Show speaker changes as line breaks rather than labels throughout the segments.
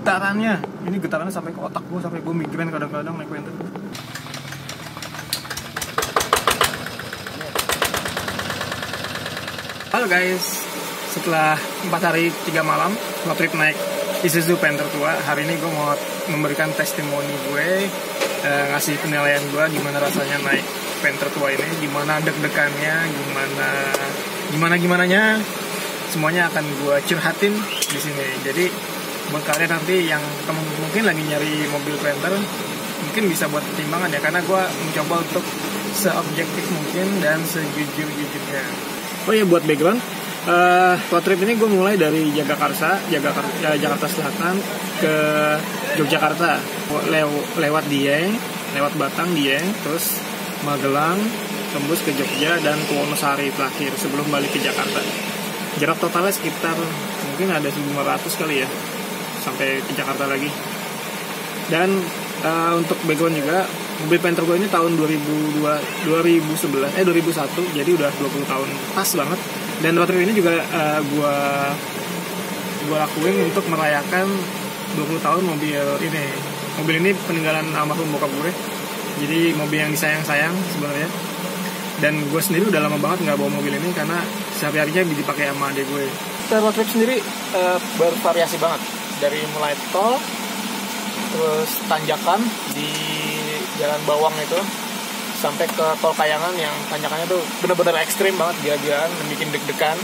getarannya. Ini getarannya sampai ke otak gue, sampai gue migrain kadang-kadang naik Panther. Halo guys, setelah 4 hari 3 malam road trip naik Isuzu Panther tua, hari ini gue mau memberikan testimoni gue, ngasih penilaian gue gimana rasanya naik Panther tua ini, gimana deg-degannya, gimananya, semuanya akan gue curhatin di sini. Jadi buat kalian nanti yang mungkin lagi nyari mobil Panther, mungkin bisa buat pertimbangan ya, karena gue mencoba untuk seobjektif mungkin dan sejujur-jujurnya. Oh iya, buat background, road trip ini gue mulai dari Jakarta Selatan ke Yogyakarta, lewat Dieng, lewat Batang, Dieng, terus Magelang, tembus ke Jogja dan ke Wonosari terakhir sebelum balik ke Jakarta. Jarak totalnya sekitar mungkin ada 1.500 kali ya sampai ke Jakarta lagi. Dan untuk background juga, mobil Panther gue ini tahun 2001, jadi udah 20 tahun pas banget. Dan road trip ini juga gue lakuin untuk merayakan 20 tahun mobil ini. Mobil ini peninggalan almarhum bokap gue, jadi mobil yang disayang-sayang sebenarnya. Dan gue sendiri udah lama banget nggak bawa mobil ini karena sehari-harinya dipakai sama adik gue. Road trip sendiri bervariasi banget, dari mulai tol, terus tanjakan di Jalan Bawang itu, sampai ke tol Kayangan yang tanjakannya tuh bener-bener ekstrim banget, gila-gilaan, bikin deg-degan.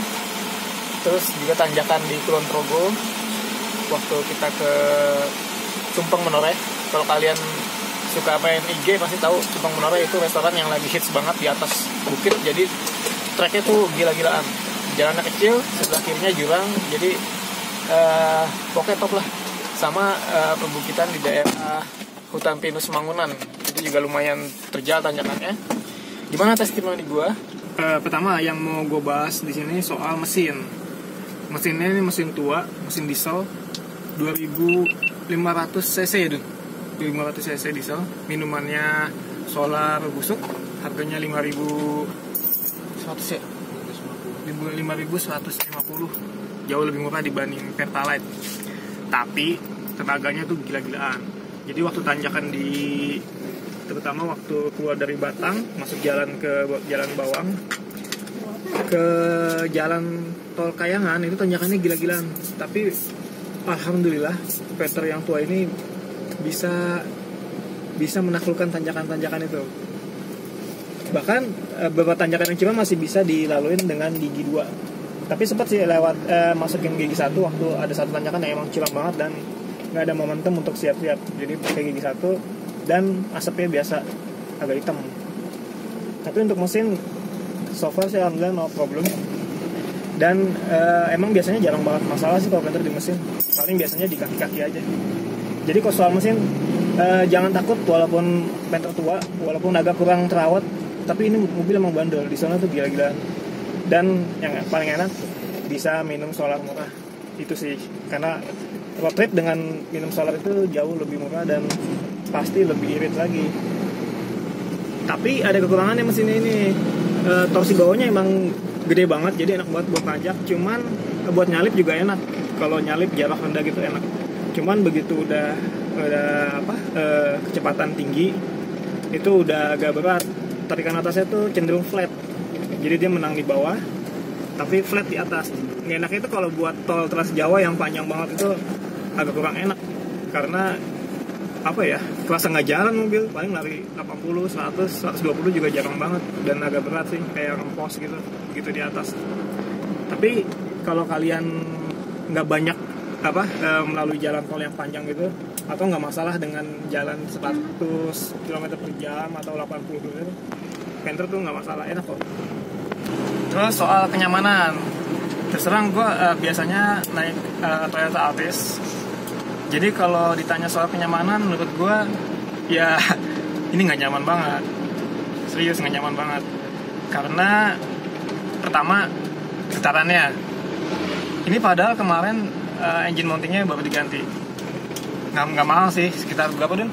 Terus juga tanjakan di Kulon Progo waktu kita ke Tumpeng Menoreh. Kalau kalian suka main IG pasti tahu Tumpeng Menoreh itu restoran yang lagi hits banget di atas bukit, jadi treknya tuh gila-gilaan. Jalannya kecil, sebelah kirinya jurang, jadi pokoknya top lah. Sama perbukitan di daerah Hutan Pinus Mangunan, itu juga lumayan terjal tanjakannya. Gimana testimoni gue? Pertama yang mau gue bahas di sini soal mesin. Mesinnya ini mesin tua, mesin diesel 2500 cc ya, 2500 cc diesel. Minumannya solar busuk, harganya 5.100 ya, 5.150, jauh lebih murah dibanding Pertalite. Tapi tenaganya tuh gila-gilaan. Jadi waktu tanjakan terutama waktu keluar dari Batang, masuk jalan ke Jalan Bawang, ke Jalan Tol Kayangan, itu tanjakannya gila-gilaan. Tapi alhamdulillah Panther yang tua ini bisa menaklukkan tanjakan-tanjakan itu. Bahkan beberapa tanjakan yang cuma masih bisa dilaluin dengan gigi 2. Tapi sempat sih lewat masukin gigi 1 waktu ada satu tanjakan yang emang curam banget dan nggak ada momentum untuk siap-siap, jadi pakai gigi 1 dan asapnya biasa agak hitam. Tapi untuk mesin so far sih alhamdulillah no problem. Dan emang biasanya jarang banget masalah sih kalau Panther di mesin, paling biasanya di kaki-kaki aja. Jadi kalau soal mesin jangan takut, walaupun Panther tua, walaupun agak kurang terawat, tapi ini mobil emang bandel, di sana tuh gila-gilaan. Dan yang paling enak bisa minum solar murah, itu sih, karena road trip dengan minum solar itu jauh lebih murah dan pasti lebih irit lagi. Tapi ada kekurangannya mesinnya ini, torsi bawahnya emang gede banget, jadi enak banget buat nanjak. Cuman buat nyalip juga enak, kalau nyalip jarak rendah gitu enak. Cuman begitu udah kecepatan tinggi itu udah agak berat, tarikan atasnya tuh cenderung flat, jadi dia menang di bawah tapi flat di atas. Nggak enaknya itu kalau buat tol Trans Jawa yang panjang banget itu agak kurang enak, karena kerasa nggak jalan mobil, paling lari 80, 100, 120 juga jarang banget, dan agak berat sih, kayak rempos gitu di atas. Tapi kalau kalian nggak banyak melalui jalan tol yang panjang gitu, atau nggak masalah dengan jalan 100 km per jam atau 80 km, Panther tuh nggak masalah, enak kok. Terus soal kenyamanan, terserang gue biasanya naik Toyota Altis. Jadi kalau ditanya soal kenyamanan, menurut gue ya ini nggak nyaman banget, serius nggak nyaman banget. Karena pertama getarannya, ini padahal kemarin engine mountingnya baru diganti, nggak mahal sih, sekitar berapa Dun?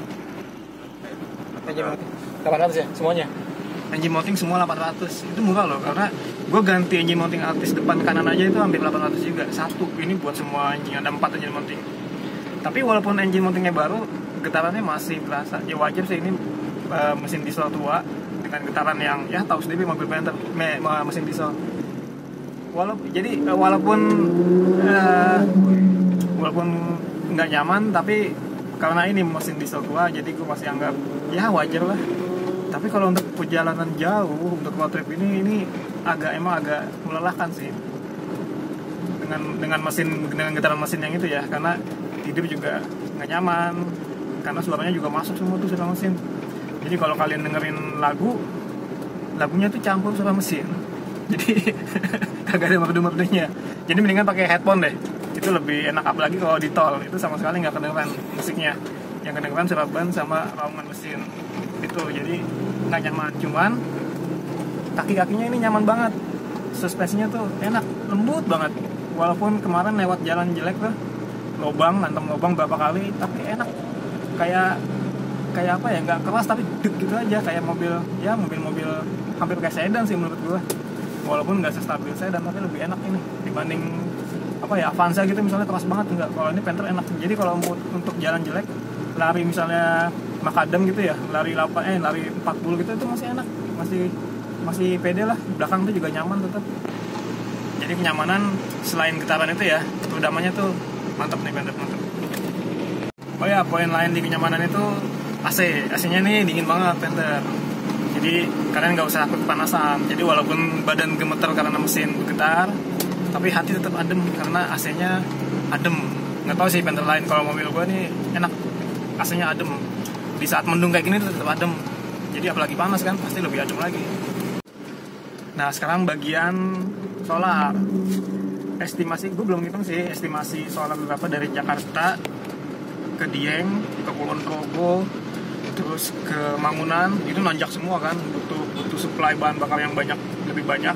Engine mounting 800 ya semuanya. Engine mounting semua 800, itu murah loh, karena gue ganti engine mounting Altis depan kanan aja itu hampir 800 juga satu. Ini buat semua engine, ada 4 engine mounting. Tapi walaupun engine mountingnya baru, getarannya masih berasa. Ya wajar sih, ini mesin diesel tua dengan getaran yang ya tahu sendiri mobil Panther mesin diesel. Walaupun nggak nyaman, tapi karena ini mesin diesel tua, jadi gue masih anggap ya wajar lah. Tapi kalau untuk perjalanan jauh, untuk road trip ini agak melelahkan sih dengan getaran mesin yang itu ya, karena tidur juga nggak nyaman, karena suaranya juga masuk semua tuh suara mesin. Jadi kalau kalian dengerin lagunya tuh campur suara mesin, jadi kagak ada merdu-merdunya. Jadi mendingan pakai headphone deh, itu lebih enak. Apalagi kalau di tol, itu sama sekali nggak kedengeran musiknya, yang kedengeran suara ban sama raungan mesin itu, jadi nggak nyaman. Cuman kaki-kakinya ini nyaman banget, suspensinya tuh enak, lembut banget. Walaupun kemarin lewat jalan jelek tuh, ngantem lubang berapa kali, tapi enak. Kayak apa ya, nggak keras tapi deg gitu aja, kayak mobil hampir kayak sedan sih menurut gua. Walaupun nggak sestabil sedan, tapi lebih enak ini dibanding Avanza gitu misalnya, keras banget. Enggak, kalau ini Panther enak. Jadi kalau untuk jalan jelek, lari misalnya makadam gitu ya, lari 40 gitu, itu masih enak, masih pede lah. Belakang tuh juga nyaman tetap. Jadi kenyamanan selain getaran itu ya, utamanya tuh mantap nih Panther, mantap. Oh ya, poin lain di kenyamanan itu AC-nya nih dingin banget Panther. Jadi kalian nggak usah takut kepanasan. Jadi walaupun badan gemeter karena mesin bergetar, tapi hati tetap adem karena AC-nya adem. Nggak tahu sih Panther lain, kalau mobil gue nih enak, AC-nya adem. Di saat mendung kayak gini tetap adem. Jadi apalagi panas kan, pasti lebih adem lagi. Nah sekarang bagian solar. Estimasi, gue belum ngitung sih estimasi solar berapa dari Jakarta ke Dieng, ke Kulon Progo, terus ke Mangunan. Itu nanjak semua kan, butuh supply bahan bakar yang lebih banyak.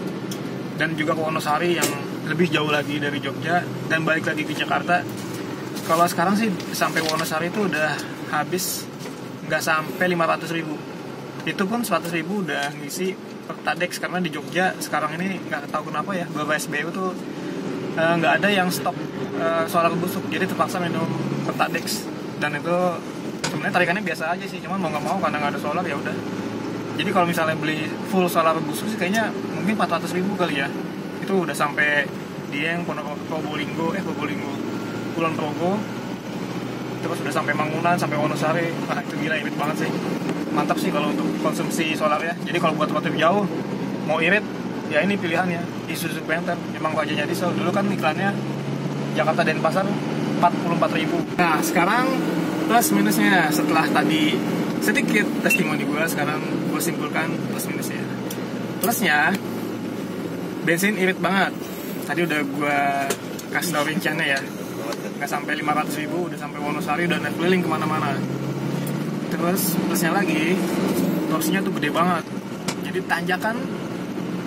Dan juga ke Wonosari yang lebih jauh lagi dari Jogja, dan balik lagi ke Jakarta. Kalau sekarang sih sampai Wonosari itu udah habis nggak sampai 500.000. Itu pun 100.000 udah ngisi Pertadex, karena di Jogja sekarang ini nggak tahu kenapa ya, beberapa SBU tuh nggak ada yang stok solar busuk, jadi terpaksa minum Pertadex. Dan itu sebenarnya tarikannya biasa aja sih, cuman mau nggak mau karena nggak ada solar ya udah. Jadi kalau misalnya beli full solar busuk sih kayaknya mungkin 400.000 kali ya. Itu udah sampai Dieng, Probolinggo, Kulon Progo, terus udah sampai Mangunan, sampai Wonosari. Itu gila, irit banget sih. Mantap sih kalau untuk konsumsi solar ya. Jadi kalau buat waktu jauh mau irit, ya ini pilihannya, Isuzu Panther. Emang wajahnya diesel. Dulu kan iklannya Jakarta Denpasar 44.000. Nah sekarang plus minusnya, setelah tadi sedikit testimoni gue, sekarang gue simpulkan plus minusnya. Plusnya, bensin irit banget. Tadi udah gue kasih tau rinciannya ya, nggak sampai 500.000 udah sampai Wonosari, udah naik keliling kemana-mana. Terus plusnya lagi, torsinya tuh gede banget. Jadi tanjakan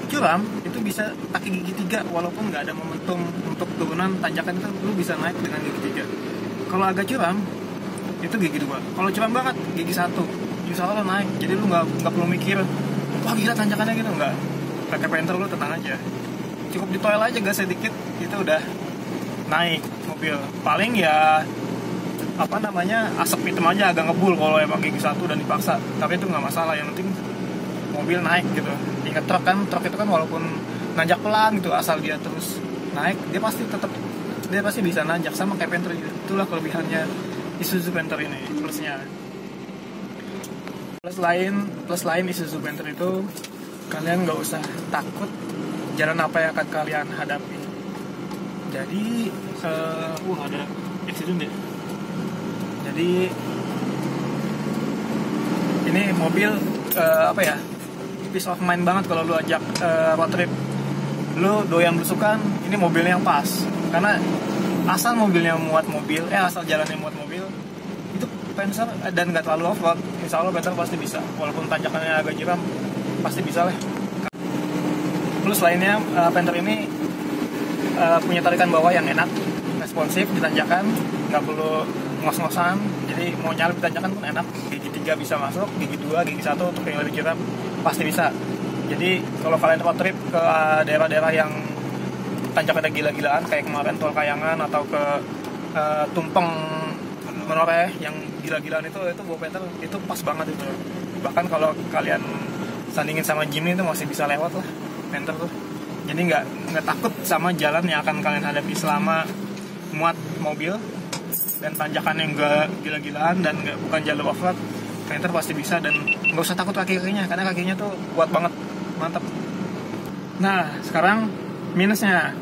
curam itu bisa pakai gigi 3, walaupun nggak ada momentum untuk turunan tanjakan itu, lu bisa naik dengan gigi 3. Kalau agak curam itu gigi 2. Kalau curam banget gigi 1. Insya Allah naik. Jadi lu nggak perlu mikir, wah gila tanjakannya gitu, nggak. Pakai Panther lu tenang aja. Cukup di toilet aja gas sedikit, itu udah naik mobil. Paling ya asap hitam aja agak ngebul kalau emang gigi 1 dan dipaksa. Tapi itu nggak masalah, yang penting mobil naik gitu. Ingat truk itu kan walaupun nanjak pelan gitu, asal dia terus naik, dia pasti bisa nanjak, sama kayak Panther gitu. Itulah kelebihannya Isuzu Panther ini, plusnya. Plus lain Isuzu Panther itu, kalian nggak usah takut jalan apa yang akan kalian hadapi. Jadi ada accident ya. Jadi ini mobil peace of mind banget kalau lu ajak road trip. Lu doyan belusukan, ini mobilnya yang pas. Karena asal jalannya muat mobil, itu Panther dan nggak terlalu off-road, insya Allah Panther pasti bisa. Walaupun tanjakannya agak curam, pasti bisa lah. Plus lainnya, Panther ini punya tarikan bawah yang enak, responsif di tanjakan, nggak perlu ngos-ngosan. Jadi mau nyalip di tanjakan pun enak. Gigi 3 bisa masuk, gigi 2, gigi 1 untuk yang lebih curam pasti bisa. Jadi kalau kalian road trip ke daerah-daerah yang tanjakannya gila-gilaan, kayak kemarin Tol Kayangan atau ke Tumpeng menoreh yang gila-gilaan itu bawa Panther itu pas banget itu. Bahkan kalau kalian sandingin sama Jimny itu masih bisa lewat lah Panther tuh. Jadi nggak takut sama jalan yang akan kalian hadapi selama muat mobil dan tanjakan yang nggak gila-gilaan dan bukan jalur off-road. Panther pasti bisa, dan nggak usah takut kaki-kakinya karena kakinya tuh kuat banget, mantap. Nah sekarang minusnya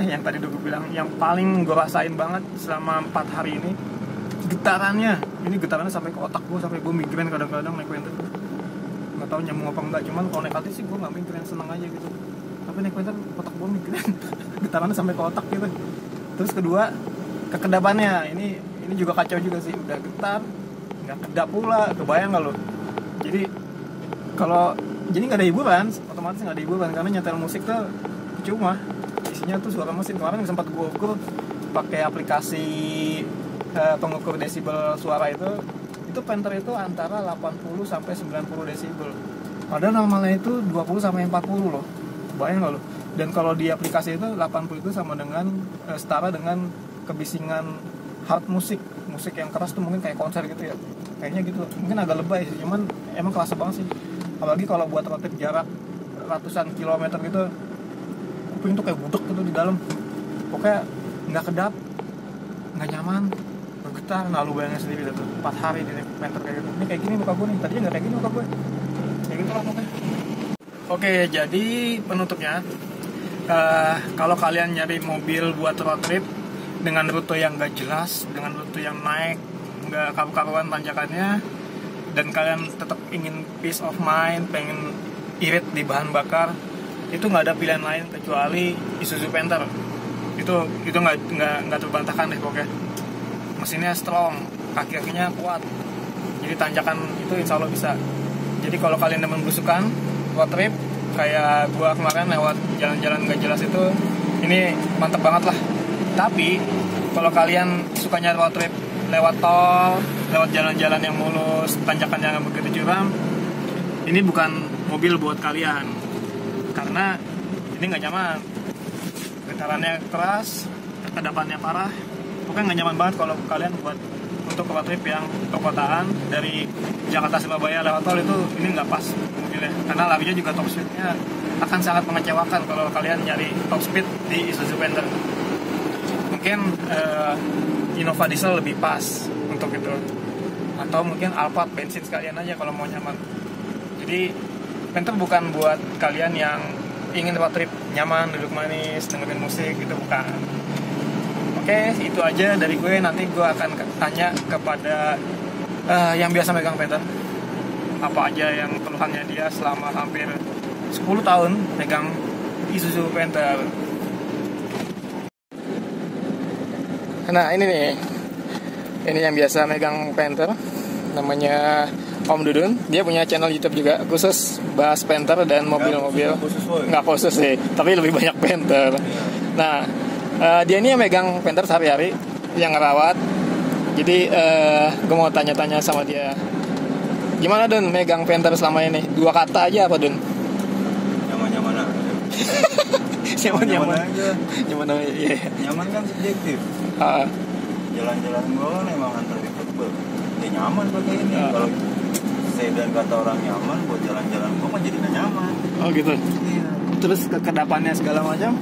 yang tadi gue bilang, yang paling gue rasain banget selama 4 hari ini, getarannya sampai ke otak gue, sampai gue migrain kadang-kadang naik Panther. Nggak tahu nyambung apa enggak, cuman kalau naik hati sih gue nggak migrain, seneng aja gitu. Tapi naik Panther otak gue migrain, getarannya sampai ke otak gitu. Terus kedua, kekedapannya ini juga kacau juga sih, udah getar nggak kedap pula, kebayang nggak lo? Jadi nggak ada hiburan, otomatis nggak ada hiburan karena nyetel musik tuh cuma isinya tuh suara mesin. Kemarin sempat gue ukur pakai aplikasi pengukur desibel suara itu Panther itu antara 80 sampai 90 desibel. Padahal normalnya itu 20 sampai 40 loh. Bayang nggak lo? Dan kalau di aplikasi itu 80 itu sama dengan setara dengan kebisingan hard musik yang keras tuh, mungkin kayak konser gitu ya. Kayaknya gitu. Mungkin agak lebay sih, cuman emang kerasa banget sih. Apalagi kalau buat road trip jarak ratusan kilometer gitu, kuping tuh kayak budek gitu di dalam. Pokoknya nggak kedap, nggak nyaman, bergetar. Nah lu bayangin sendiri tuh 4 hari di Panther kayak gitu. Ini kayak gini muka gue nih, tadinya nggak kayak gini muka gue. Kayak gitu lah pokoknya. Oke, jadi penutupnya, kalau kalian nyari mobil buat road trip dengan rute yang nggak jelas, dengan rute yang naik nggak karu-karuan tanjakannya, dan kalian tetap ingin peace of mind, pengen irit di bahan bakar, itu nggak ada pilihan lain kecuali Isuzu Panther. Itu nggak terbantahkan deh pokoknya. Mesinnya strong, kaki-kakinya kuat, jadi tanjakan itu insya Allah bisa. Jadi kalau kalian demen belusukan road trip kayak gua kemarin lewat jalan-jalan nggak jelas itu, ini mantep banget lah. Tapi kalau kalian sukanya road trip lewat tol, lewat jalan-jalan yang mulus, tanjakan yang begitu curam, ini bukan mobil buat kalian karena ini nggak nyaman. Getarannya keras, kedepannya parah, pokoknya nggak nyaman banget kalau kalian buat untuk road trip yang perkotaan dari Jakarta Surabaya lewat tol. Itu ini nggak pas mobilnya, karena larinya juga top speednya akan sangat mengecewakan kalau kalian nyari top speed di Isuzu Panther. Mungkin Innova diesel lebih pas untuk itu, atau mungkin Alphard bensin sekalian aja kalau mau nyaman. Jadi Panther bukan buat kalian yang ingin road trip nyaman, duduk manis, dengerin musik gitu, bukan. Oke, itu aja dari gue. Nanti gue akan tanya kepada yang biasa megang Panther, apa aja yang keluhannya dia selama hampir 10 tahun megang Isuzu Panther. Nah ini nih, ini yang biasa megang Panther, namanya Om Dudun. Dia punya channel YouTube juga khusus bahas Panther dan mobil-mobil. Nggak khusus sih, tapi lebih banyak Panther. Nah dia ini yang megang Panther sehari-hari, yang ngerawat. Jadi gue mau tanya-tanya sama dia, gimana Dun megang Panther selama ini? 2 kata aja apa Dun?
Nyaman-nyaman aja.
Nyaman
aja.
Nyaman aja. Iya.
Nyaman kan subjektif. Jalan-jalan gue kan emang antar comfortable. Ya nyaman pakai ini. Kalau sedan kata orang nyaman, buat jalan-jalan gue mah jadi nggak nyaman.
Oh gitu.
Iya.
Terus kedepannya segala macam?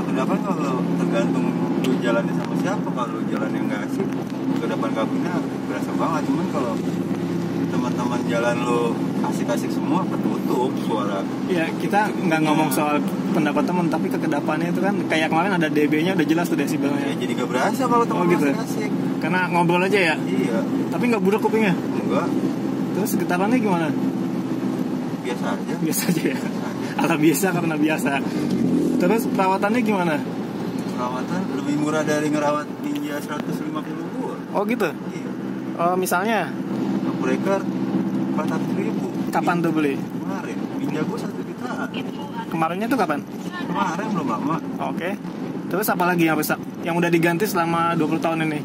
Kedepan kalau tergantung lu jalannya sama siapa. Kalau lu jalan yang nggak asik, kedepan kabinnya berasa banget. Cuman kalau teman-teman jalan lu asik-asik semua, ketutup suara.
Ya kita nggak ngomong soal pendapat teman, tapi kedepannya itu kan kayak kemarin ada DB-nya udah jelas tuh desibelnya.
Ya jadi gak berasa kalau teman
gitu.
asik-asik.
Karena ngobrol aja ya.
Iya.
Tapi nggak budak kupingnya.
Enggak.
Terus getarannya gimana?
Biasa aja.
Biasa aja ya. Ala biasa karena biasa. Terus perawatannya gimana?
Perawatan lebih murah dari ngerawat Ninja 150 gua.
Oh gitu.
Iya.
Misalnya
Breaker 400.000.
kapan tuh beli?
Kemarin. Ninja gua 1 jutaan.
Kemarinnya tuh kapan?
Kemarin belum lama.
Oke. Terus apa lagi yang rusak? Yang udah diganti selama 20 tahun ini?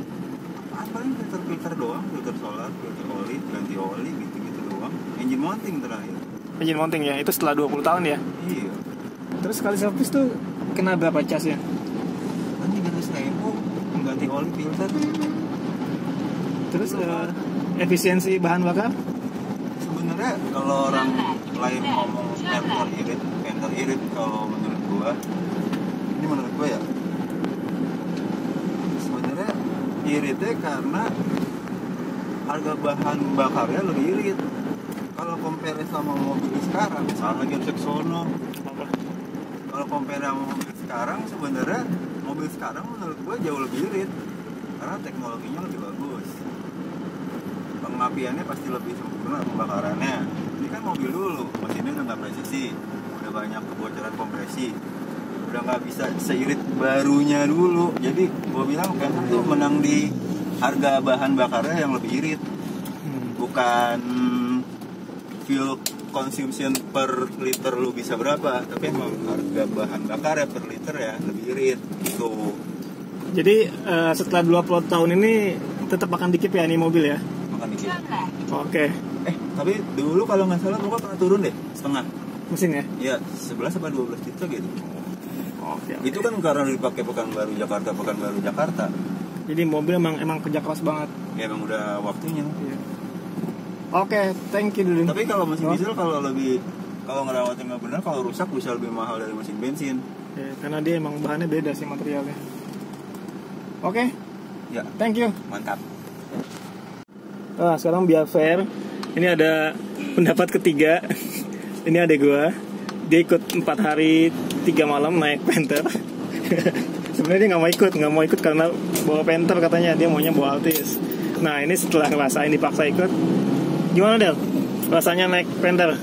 Paling filter doang, filter solar, filter oli, ganti oli gitu-gitu doang. Engine mounting terakhir.
Engine mounting ya, itu setelah 20 tahun ya?
Iya.
Terus sekali servis tuh kena berapa casnya?
Kan 300.000 mengganti oli filter.
Terus efisiensi bahan bakar?
Sebenarnya kalau orang lain ngomong penter irit, kalau menurut gua ya sebenarnya iritnya karena harga bahan bakarnya lebih irit. Kalau compare sama mobil sekarang, misalnya Gersek Sono, kalau compare sama mobil sekarang, sebenarnya mobil sekarang menurut gua jauh lebih irit karena teknologinya lebih bagus, pengapiannya pasti lebih sempurna, pembakarannya. Ini kan mobil dulu, mesinnya udah nggak presisi, udah banyak kebocoran kompresi, udah nggak bisa seirit barunya dulu. Jadi gue bilang Panther tuh menang di harga bahan bakarnya yang lebih irit, bukan fuel consumption per liter lu bisa berapa, tapi emang harga bahan bakarnya per liter ya lebih irit gitu.
Jadi setelah 20 tahun ini tetap akan dikip ya ini mobil ya?
Makan dikit.
Oke.
Tapi dulu kalau nggak salah gua pernah turun deh setengah.
Mesin ya?
Iya, 11 sampai 12 juta gitu.
Oke.
Itu kan karena dipakai Pekanbaru Jakarta.
Jadi mobil emang kerja keras banget.
Ya emang udah waktunya.
Iya. Oke, thank you Dudin.
Tapi kalau mesin diesel kalau ngerawatin nggak benar, kalau rusak bisa lebih mahal dari mesin bensin.
Ya, karena dia emang bahannya beda sih materialnya. Oke.
Ya.
Thank you.
Mantap.
Sekarang biar fair, ini ada pendapat ketiga. Ini adek gue, dia ikut 4 hari 3 malam naik Panther. Sebenarnya dia nggak mau ikut karena bawa Panther, katanya dia maunya bawa Altis. Nah ini setelah ngerasain dipaksa ikut, gimana Del? Rasanya naik Panther?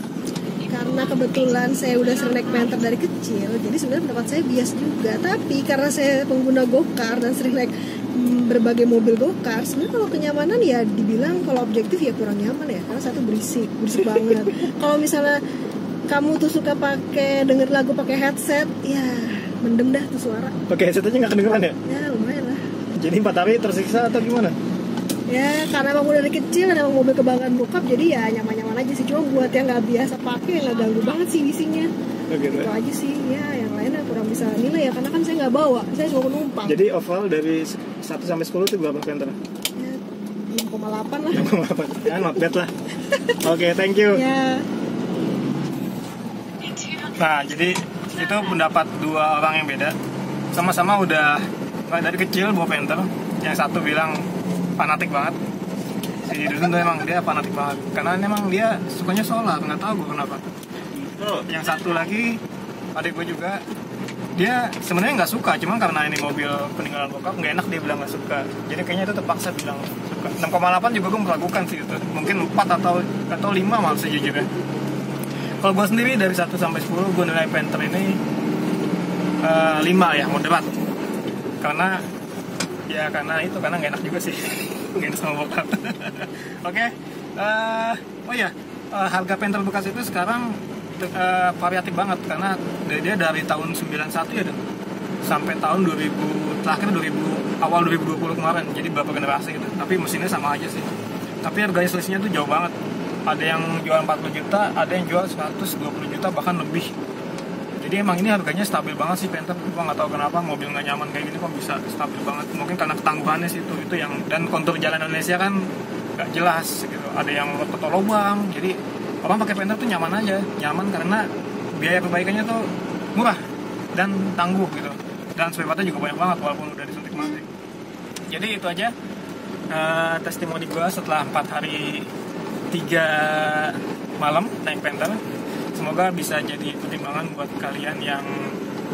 Karena kebetulan saya udah sering naik Panther dari kecil, jadi sebenarnya pendapat saya bias juga. Tapi karena saya pengguna go-kart dan sering naik berbagai mobil go-kart, sebenarnya kalau kenyamanan ya dibilang kalau objektif ya kurang nyaman ya, karena satu berisik banget. Kalau misalnya kamu tuh suka denger lagu pakai headset, ya mendem dah tuh suara.
Pakai headset aja nggak kedengeran ya?
Ya lumayan lah.
Jadi 4 hari tersiksa atau gimana?
Ya karena emang udah dari kecil dan emang mobil kebanggaan bokap, jadi ya nyaman-nyaman aja sih. Cuma buat yang nggak biasa pakai nggak ganggu banget sih isinya.
Gitu.
Itu aja sih. Ya yang lainnya kurang bisa nilai ya, karena kan saya nggak bawa, saya cuma penumpang.
Jadi overall dari 1 sampai 10 itu berapa Panther?
Ya 5,8 lah.
5,8. Ya not bad lah. Oke, thank you.
Ya.
Nah, jadi itu pendapat 2 orang yang beda. Sama-sama udah nggak dari kecil bawa Panther. Yang satu bilang fanatik banget. Si Dudun tuh emang dia fanatik banget. Karena emang dia sukanya solar, nggak tahu gue kenapa. Yang satu lagi adik gue juga, dia sebenarnya nggak suka, cuma karena ini mobil peninggalan bokap nggak enak dia bilang nggak suka. Jadi kayaknya itu terpaksa bilang suka. 6,8 juga gue meragukan sih itu. Mungkin 4 atau 5 malah sejujurnya. Kalau gue sendiri dari 1 sampai 10 gue nilai Panther ini 5 ya, moderat. Karena nggak enak juga sih. Nggak enak sama bokap. Oke. Harga Panther bekas itu sekarang variatif banget, karena dia dari tahun 91 ya sampai tahun 2000, terakhir awal 2020 kemarin, jadi beberapa generasi gitu. Tapi mesinnya sama aja sih, tapi harganya selisihnya tuh jauh banget. Ada yang jual 40 juta, ada yang jual 120 juta bahkan lebih. Jadi emang ini harganya stabil banget sih Panther. Gua nggak tahu kenapa mobil nggak nyaman kayak gini kok bisa stabil banget. Mungkin karena ketangguhannya sih itu yang, dan kontur jalan Indonesia kan nggak jelas gitu. Ada yang atau lubang, jadi orang pakai Panther tuh nyaman aja. Nyaman karena biaya perbaikannya tuh murah dan tangguh gitu. Dan spare partnya juga banyak banget walaupun udah disuntik mati. Jadi itu aja testimoni gue setelah 4 hari 3 malam naik Panther. Semoga bisa jadi pertimbangan buat kalian yang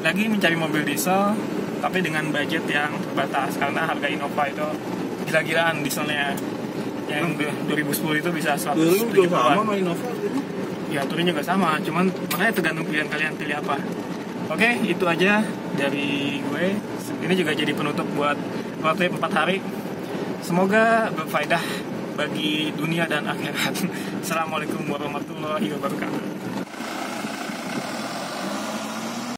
lagi mencari mobil diesel tapi dengan budget yang terbatas, karena harga Innova itu gila-gilaan dieselnya. Yang 2010 itu bisa 170
sama Innova gitu.
Ya turunnya juga sama, cuman makanya tergantung pilihan kalian pilih apa. Oke, itu aja dari gue. Ini juga jadi penutup buat road trip 4 hari. Semoga berfaedah bagi dunia dan akhirat. Assalamualaikum warahmatullahi wabarakatuh.